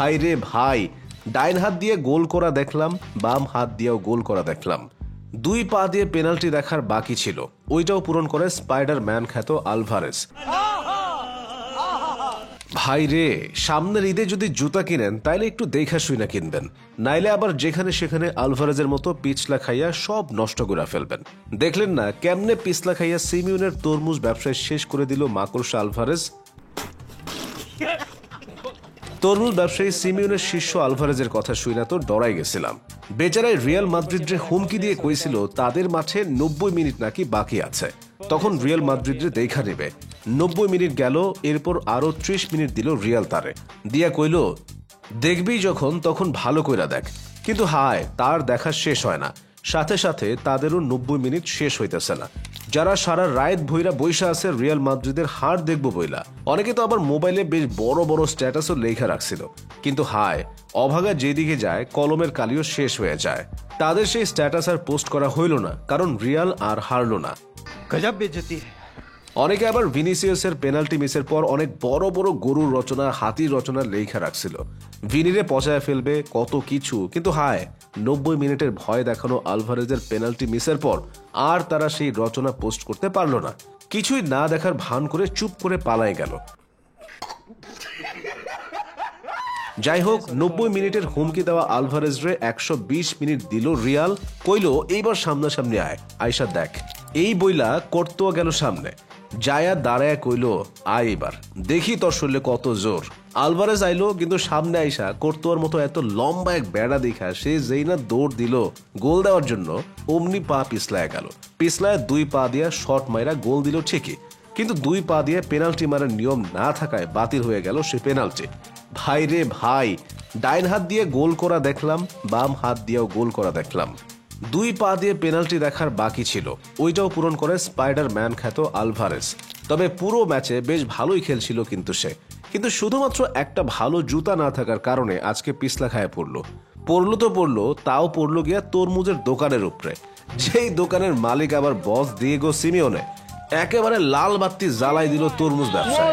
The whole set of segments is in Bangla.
ভাই রে ভাই, ডাইন হাত দিয়ে গোল করা দেখলাম, বাম হাত দিয়েও গোল করা দেখলাম। দুই পা দিয়ে পেনাল্টি দেখার বাকি ছিল, ওইটাও পূরণ করে স্পাইডারম্যান খ্যাত আলভারেজ। ভাই রে, সামনের ঈদে যদি জুতা কিনেন তাইলে একটু দেখা শুইনা কিনবেন, নাইলে আবার যেখানে সেখানে আলভারেজের মতো পিছলা খাইয়া সব নষ্ট করে ফেলবেন। দেখলেন না কেমনে পিছলা খাইয়া সিমিউনের তরমুজ ব্যবসায় শেষ করে দিল মাকড়সা আলভারেজ। তরমুজ ব্যবসায়ী সিমিউনের শিষ্য আলভারেজের কথা শুইনা তো ডরাই গেছিলাম। বেচারায় রিয়াল মাদ্রিদরে হুমকি দিয়ে কইছিল তাদের মাঠে 90 মিনিট নাকি বাকি আছে, তখন রিয়াল মাদ্রিদরে দেখা নেবে। 90 মিনিট গেল, এরপর আরো 30 মিনিট দিল রিয়াল তারে, দিয়া কইল দেখবি যখন তখন ভালো কইরা দেখ। কিন্তু হায়, তার দেখা শেষ হয় না, সাথে সাথে তাদেরও 90 মিনিট শেষ হইতেছে না। যারা সারা রাত ভইরা বৈশা আছে রিয়াল মাদ্রিদের হার দেখবো বইলা, অনেকে তো আবার মোবাইলে বেশ বড় বড় স্ট্যাটাসও লেখা রাখছিল। কিন্তু হায়, অভাগা যেদিকে যায় কলমের কালিও শেষ হয়ে যায়। তাদের সেই স্ট্যাটাস আর পোস্ট করা হইল না, কারণ রিয়াল আর হারলো না। গজব বেইজ্জতি। অনেকে আবার ভিনিসিয়াসের পেনাল্টি মিসের পর অনেক বড় বড় গরুর রচনা, হাতির রচনা লেখা রাখছিল, ভিনিরে পচায় ফেলবে কত কিছু। কিন্তু হায়, 90 মিনিটের ভয় দেখানো আলভারেজের পেনাল্টি মিসের পর আর তারা সেই রচনা পোস্ট করতে পারল না, কিছুই না দেখার ভান করে চুপ করে পালাই গেল। যাই হোক, 90 মিনিটের হুমকি দেওয়া আলভারেজরে 120 মিনিট দিল রিয়াল, কইল এইবার সামনাসামনি আয়, আয়সা দেখ। এই বইলা করতোয়া গেল সামনে, জায়া দাঁড়ায় কইল আয় এবার দেখি তোর শরীরে কত জোর। আলভারেজ আইলো, কিন্তু সামনে আইসা করতোয়ার মতো এত লম্বা এক বেড়া দেখা সে যেই না দৌড় দিল গোল দেওয়ার জন্য, অমনি পা পিছলায় গেল। পিছলায় দুই পা দিয়া শট মাইরা গোল দিল ঠিকই, কিন্তু দুই পা দিয়ে পেনাল্টি মারার নিয়ম না থাকায় বাতিল হয়ে গেল সে পেনাল্টি। ভাই রে ভাই, ডাইন হাত দিয়ে গোল করা দেখলাম, বাম হাত দিয়েও গোল করা দেখলাম। দুই পা দিয়ে পেনাল্টি দেখার বাকি ছিল, ওইটাও পূরণ করে স্পাইডারম্যান খ্যাত আলভারেজ। তবে পুরো ম্যাচে বেশ ভালোই খেলছিল কিন্তু শুধুমাত্র একটা ভালো জুতা না থাকার কারণে আজকে পিছলা খায় পড়লো, তাও পড়লো গিয়া তরমুজের দোকানের উপরে, যেই দোকানের মালিক আবার বস দিয়েগো সিমিওনে। একেবারে লাল বাতি জ্বালাই দিল তরমুজ ব্যবসায়।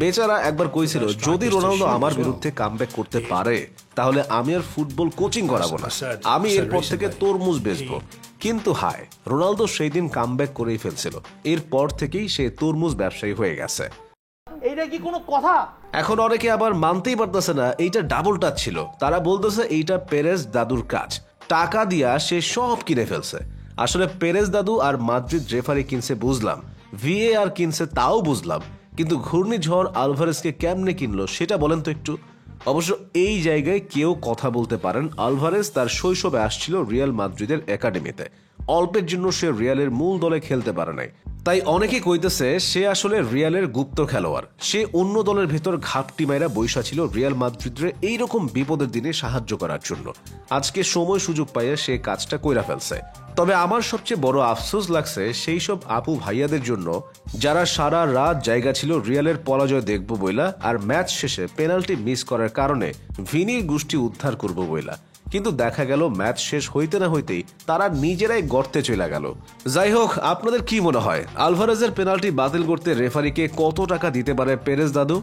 বেচারা একবার কইছিল যদি রোনালদো আমার বিরুদ্ধে কামব্যাক করতে পারে তাহলে আমি আর ফুটবল কোচিং করাবো না, আমি এরপর থেকে তরমুজ বেচবো। কিন্তু হায়, রোনালদো সেই দিন কামব্যাক করেই ফেলছিল, এরপর থেকেই সে তরমুজ ব্যবসায়ী হয়ে গেছে। এইটা কি কোনো কথা? এখন অনেকে আবার মানতেই পারতেছে না এইটা ডাবল টাচ ছিল, তারা বলতেছে এইটা পেরেজ দাদুর কাজ, টাকা দিয়া সে সব কিনে ফেলছে। আসলে পেরেজ দাদু আর মাদ্রিদ রেফারি কিনছে বুঝলাম, VAR কিনছে তাও বুঝলাম, কিন্তু ঘূর্ণিঝড় আলভারেজকে কেমনে কিনলো সেটা বলেন তো একটু। অবশ্য এই জায়গায় কেউ কথা বলতে পারেন, আলভারেজ তার শৈশবে আসছিল রিয়াল মাদ্রিদের একাডেমিতে, অল্পের জন্য সে রিয়ালের মূল দলে খেলতে পারে নাই, তাই অনেকে কইতেছে সে আসলে রিয়ালের গুপ্ত খেলোয়াড়। সে অন্য দলের ভেতর ঘাপটি মাইরা বৈশা ছিল রিয়াল মাদ্রিদরে এইরকম বিপদের দিনে সাহায্য করার জন্য। আজকে সময় সুযোগ পাইয়া সে কাজটা কইরা ফেলছে। তবে আমার সবচেয়ে বড় আফসোস লাগছে সেই সব আপু ভাইয়াদের জন্য যারা সারা রাত জায়গা ছিল রিয়ালের পরাজয় দেখবো বইলা, আর ম্যাচ শেষে পেনাল্টি মিস করার কারণে ভিনির গোষ্ঠী উদ্ধার করবো বইলা, কিন্তু দেখা গেল ম্যাচ শেষ হইতে না হইতেই তারা নিজেরাই গর্তে চলে গেল। যাই হোক, আপনাদের কি মনে হয় আলভারেজের পেনাল্টি বাতিল করতে রেফারিকে কত টাকা দিতে পারে পেরেজ দাদু?